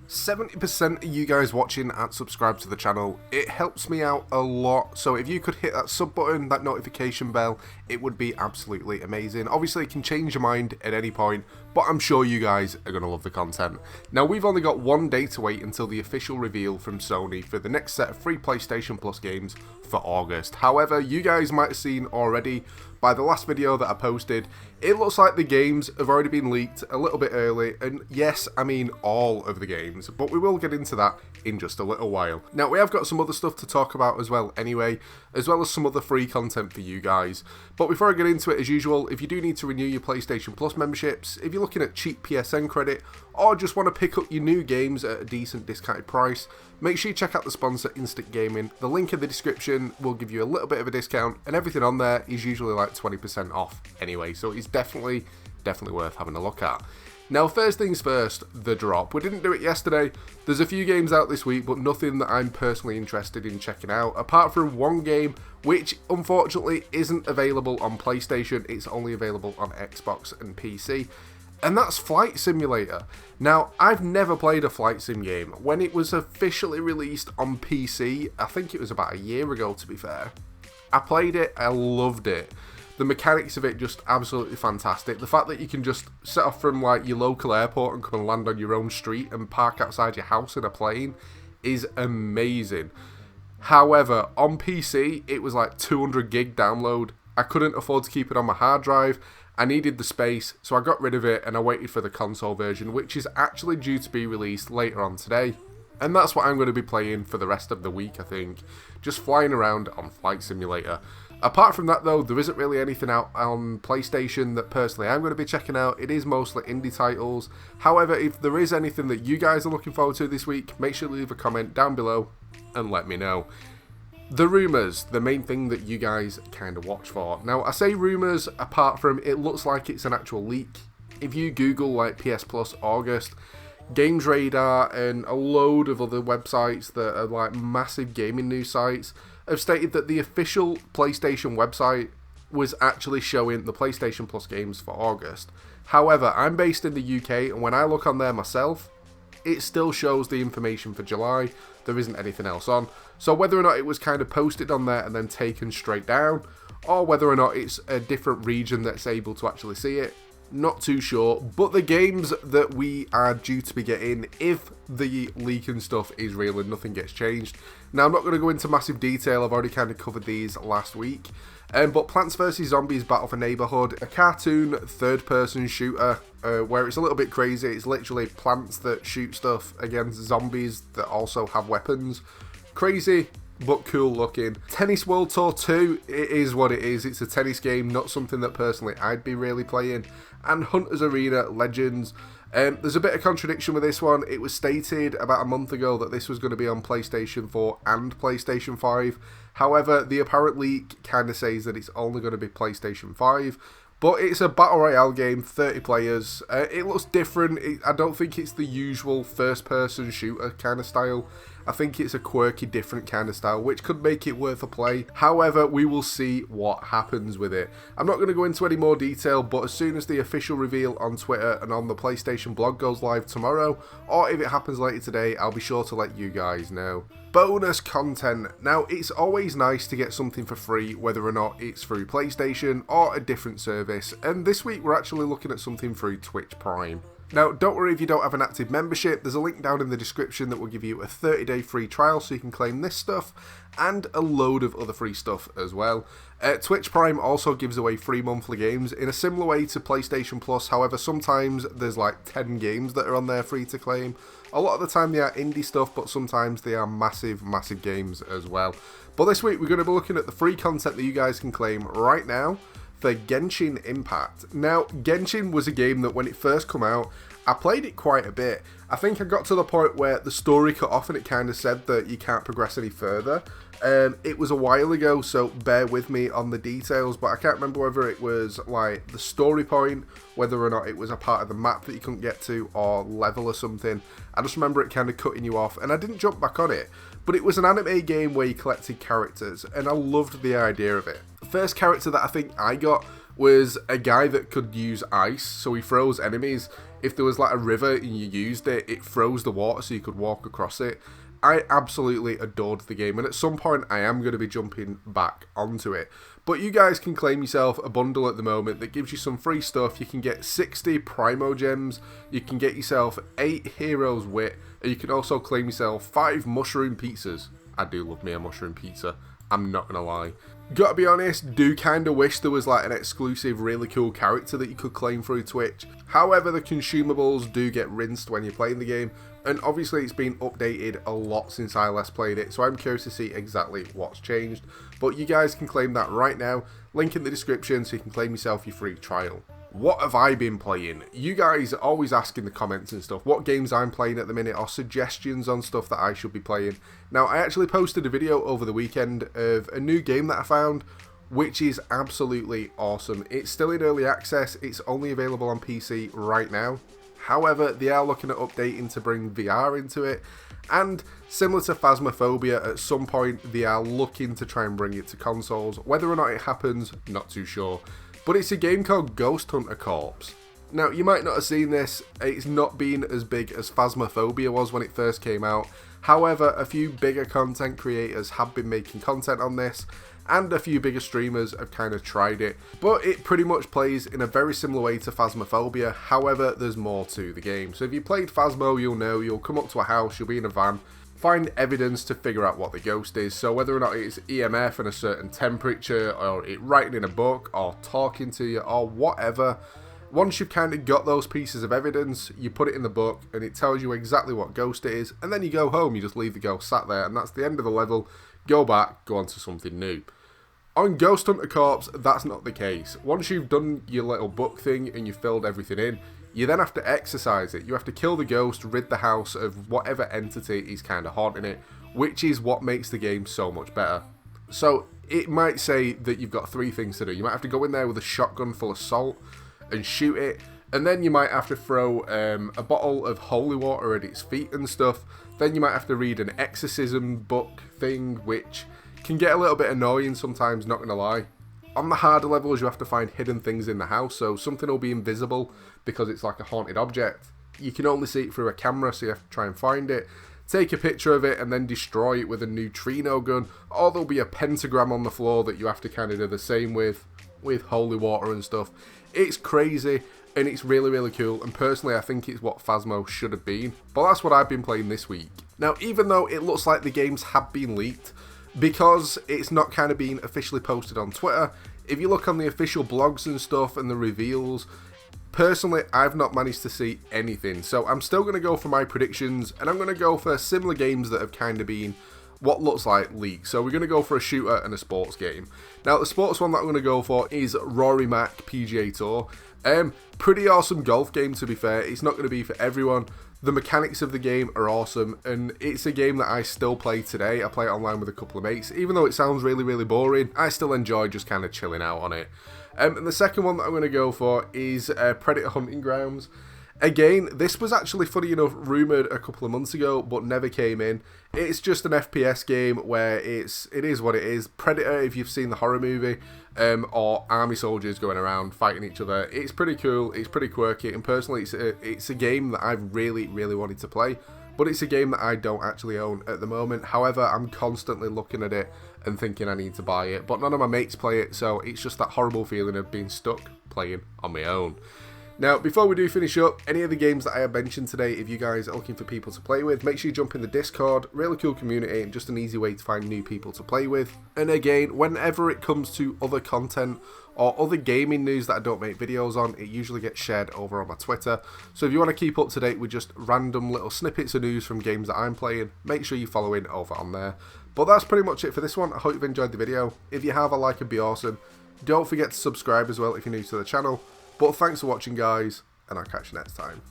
70% of you guys watching and subscribe to the channel, it helps me out a lot, so if you could hit that sub button, that notification bell, it would be absolutely amazing. Obviously it can change your mind at any point, but I'm sure you guys are going to love the content. Now we've only got one day to wait until the official reveal from Sony for the next set of free PlayStation Plus games for August. However, you guys might have seen already by the last video that I posted, it looks like the games have already been leaked a little bit early, and yes, I mean all of the games, but we will get into that in just a little while. Now we have got some other stuff to talk about as well anyway, as well as some other free content for you guys. But before I get into it, as usual, if you do need to renew your PlayStation Plus memberships, if you're looking at cheap PSN credit, or just want to pick up your new games at a decent discounted price, make sure you check out the sponsor Instant Gaming. The link in the description will give you a little bit of a discount, and everything on there is usually like 20% off anyway, so it's definitely worth having a look at. Now first things first, the drop. We didn't do it yesterday. There's a few games out this week, but nothing that I'm personally interested in checking out, apart from one game which unfortunately isn't available on PlayStation. It's only available on Xbox and PC, and that's Flight Simulator. Now, I've never played a flight sim game. When it was officially released on PC, I think it was about a year ago to be fair, I played it, I loved it. The mechanics of it just absolutely fantastic. The fact that you can just set off from like your local airport and come and land on your own street and park outside your house in a plane is amazing. However, on PC, it was like 200 gig download. I couldn't afford to keep it on my hard drive. I needed the space, so I got rid of it and I waited for the console version, which is actually due to be released later on today. And that's what I'm going to be playing for the rest of the week, I think. Just flying around on Flight Simulator. Apart from that though, there isn't really anything out on PlayStation that personally I'm going to be checking out. It is mostly indie titles. However, if there is anything that you guys are looking forward to this week, make sure to leave a comment down below and let me know. The rumours, the main thing that you guys kind of watch for. Now, I say rumours apart from it looks like it's an actual leak. If you Google like PS Plus August, Games Radar and a load of other websites that are like massive gaming news sites have stated that the official PlayStation website was actually showing the PlayStation Plus games for August. However, I'm based in the UK, and when I look on there myself, it still shows the information for July. There isn't anything else on. So whether or not it was kind of posted on there and then taken straight down, or whether or not it's a different region that's able to actually see it, not too sure. But the games that we are due to be getting, if the leak and stuff is real and nothing gets changed. Now I'm not going to go into massive detail, I've already kind of covered these last week. But Plants vs Zombies Battle for Neighborhood, a cartoon third-person shooter where it's a little bit crazy. It's literally plants that shoot stuff against zombies that also have weapons. Crazy, but cool looking. Tennis World Tour 2, it is what it is. It's a tennis game, not something that personally I'd be really playing. And Hunter's Arena Legends. There's a bit of contradiction with this one. It was stated about a month ago that this was going to be on PlayStation 4 and PlayStation 5. However, the apparent leak kind of says that it's only going to be PlayStation 5. But it's a Battle Royale game, 30 players. It looks different. I don't think it's the usual first-person shooter kind of style. I think it's a quirky, different kind of style, which could make it worth a play. However, we will see what happens with it. I'm not going to go into any more detail, but as soon as the official reveal on Twitter and on the PlayStation blog goes live tomorrow, or if it happens later today, I'll be sure to let you guys know. Bonus content. Now, it's always nice to get something for free, whether or not it's through PlayStation or a different service, and this week we're actually looking at something through Twitch Prime. Now, don't worry if you don't have an active membership, there's a link down in the description that will give you a 30-day free trial so you can claim this stuff and a load of other free stuff as well. Twitch Prime also gives away free monthly games in a similar way to PlayStation Plus. However, sometimes there's like 10 games that are on there free to claim. A lot of the time they are indie stuff, but sometimes they are massive games as well. But this week we're going to be looking at the free content that you guys can claim right now for Genshin Impact. Now, Genshin was a game that when it first came out, I played it quite a bit. I think I got to the point where the story cut off and it kind of said that you can't progress any further. It was a while ago, so bear with me on the details, but I can't remember whether it was like the story point, whether or not it was a part of the map that you couldn't get to, or level or something. I just remember it kind of cutting you off, and I didn't jump back on it. But it was an anime game where you collected characters, and I loved the idea of it. The first character that I think I got was a guy that could use ice, so he froze enemies. If there was like a river and you used it, it froze the water so you could walk across it. I absolutely adored the game, and at some point I am going to be jumping back onto it. But you guys can claim yourself a bundle at the moment that gives you some free stuff. You can get 60 Primo Gems, you can get yourself 8 Heroes Wit, and you can also claim yourself 5 Mushroom Pizzas. I do love me a mushroom pizza, I'm not going to lie. Gotta be honest, do kind of wish there was like an exclusive really cool character that you could claim through Twitch. However, the consumables do get rinsed when you're playing the game, and obviously it's been updated a lot since I last played it, so I'm curious to see exactly what's changed. But you guys can claim that right now, link in the description so you can claim yourself your free trial. What have I been playing? You guys always ask in the comments and stuff what games I'm playing at the minute, or suggestions on stuff that I should be playing. Now, I actually posted a video over the weekend of a new game that I found, which is absolutely awesome. It's still in early access, it's only available on PC right now. However, they are looking at updating to bring VR into it, and similar to Phasmophobia, at some point they are looking to try and bring it to consoles. Whether or not it happens, not too sure. But it's a game called Ghost Hunter Corps. Now, you might not have seen this, it's not been as big as Phasmophobia was when it first came out. However, a few bigger content creators have been making content on this, and a few bigger streamers have kind of tried it. But it pretty much plays in a very similar way to Phasmophobia, however, there's more to the game. So if you played Phasmo, you'll know you'll come up to a house, you'll be in a van, find evidence to figure out what the ghost is. So whether or not it's EMF and a certain temperature, or it writing in a book, or talking to you, or whatever, once you've kind of got those pieces of evidence, you put it in the book and it tells you exactly what ghost it is, and then you go home, you just leave the ghost sat there, and that's the end of the level. Go back, go on to something new. On Ghost Hunter Corps, that's not the case. Once you've done your little book thing and you've filled everything in, you then have to exercise it. You have to kill the ghost, rid the house of whatever entity is kind of haunting it, which is what makes the game so much better. So it might say that you've got 3 things to do. You might have to go in there with a shotgun full of salt and shoot it, and then you might have to throw a bottle of holy water at its feet and stuff. Then you might have to read an exorcism book thing, which can get a little bit annoying sometimes, not gonna lie. On the harder levels, you have to find hidden things in the house, so something will be invisible because it's like a haunted object. You can only see it through a camera, so you have to try and find it, take a picture of it, and then destroy it with a neutrino gun, or there'll be a pentagram on the floor that you have to kind of do the same with holy water and stuff. It's crazy, and it's really, really cool, and personally I think it's what Phasmo should have been, but that's what I've been playing this week. Now, even though it looks like the games have been leaked, because it's not kind of been officially posted on Twitter, if you look on the official blogs and stuff and the reveals, personally I've not managed to see anything. So I'm still going to go for my predictions, and I'm going to go for similar games that have kind of been what looks like leaks. So we're going to go for a shooter and a sports game. Now the sports one that I'm going to go for is Rory Mac PGA Tour. Pretty awesome golf game, to be fair. It's not going to be for everyone. The mechanics of the game are awesome, and it's a game that I still play today. I play it online with a couple of mates. Even though it sounds really, really boring, I still enjoy just kind of chilling out on it. And the second one that I'm going to go for is Predator Hunting Grounds. Again, this was actually, funny enough, rumoured a couple of months ago, but never came in. It's just an FPS game where it is what it is. Predator, if you've seen the horror movie, or army soldiers going around fighting each other. It's pretty cool, it's pretty quirky, and personally it's a game that I've really, really wanted to play, but it's a game that I don't actually own at the moment. However, I'm constantly looking at it and thinking I need to buy it, but none of my mates play it, so it's just that horrible feeling of being stuck playing on my own. Now, before we do finish up, any of the games that I have mentioned today, if you guys are looking for people to play with, make sure you jump in the Discord. Really cool community and just an easy way to find new people to play with. And again, whenever it comes to other content or other gaming news that I don't make videos on, it usually gets shared over on my Twitter. So if you want to keep up to date with just random little snippets of news from games that I'm playing, make sure you follow in over on there. But that's pretty much it for this one. I hope you've enjoyed the video. If you have, a like would be awesome. Don't forget to subscribe as well if you're new to the channel. But thanks for watching, guys, and I'll catch you next time.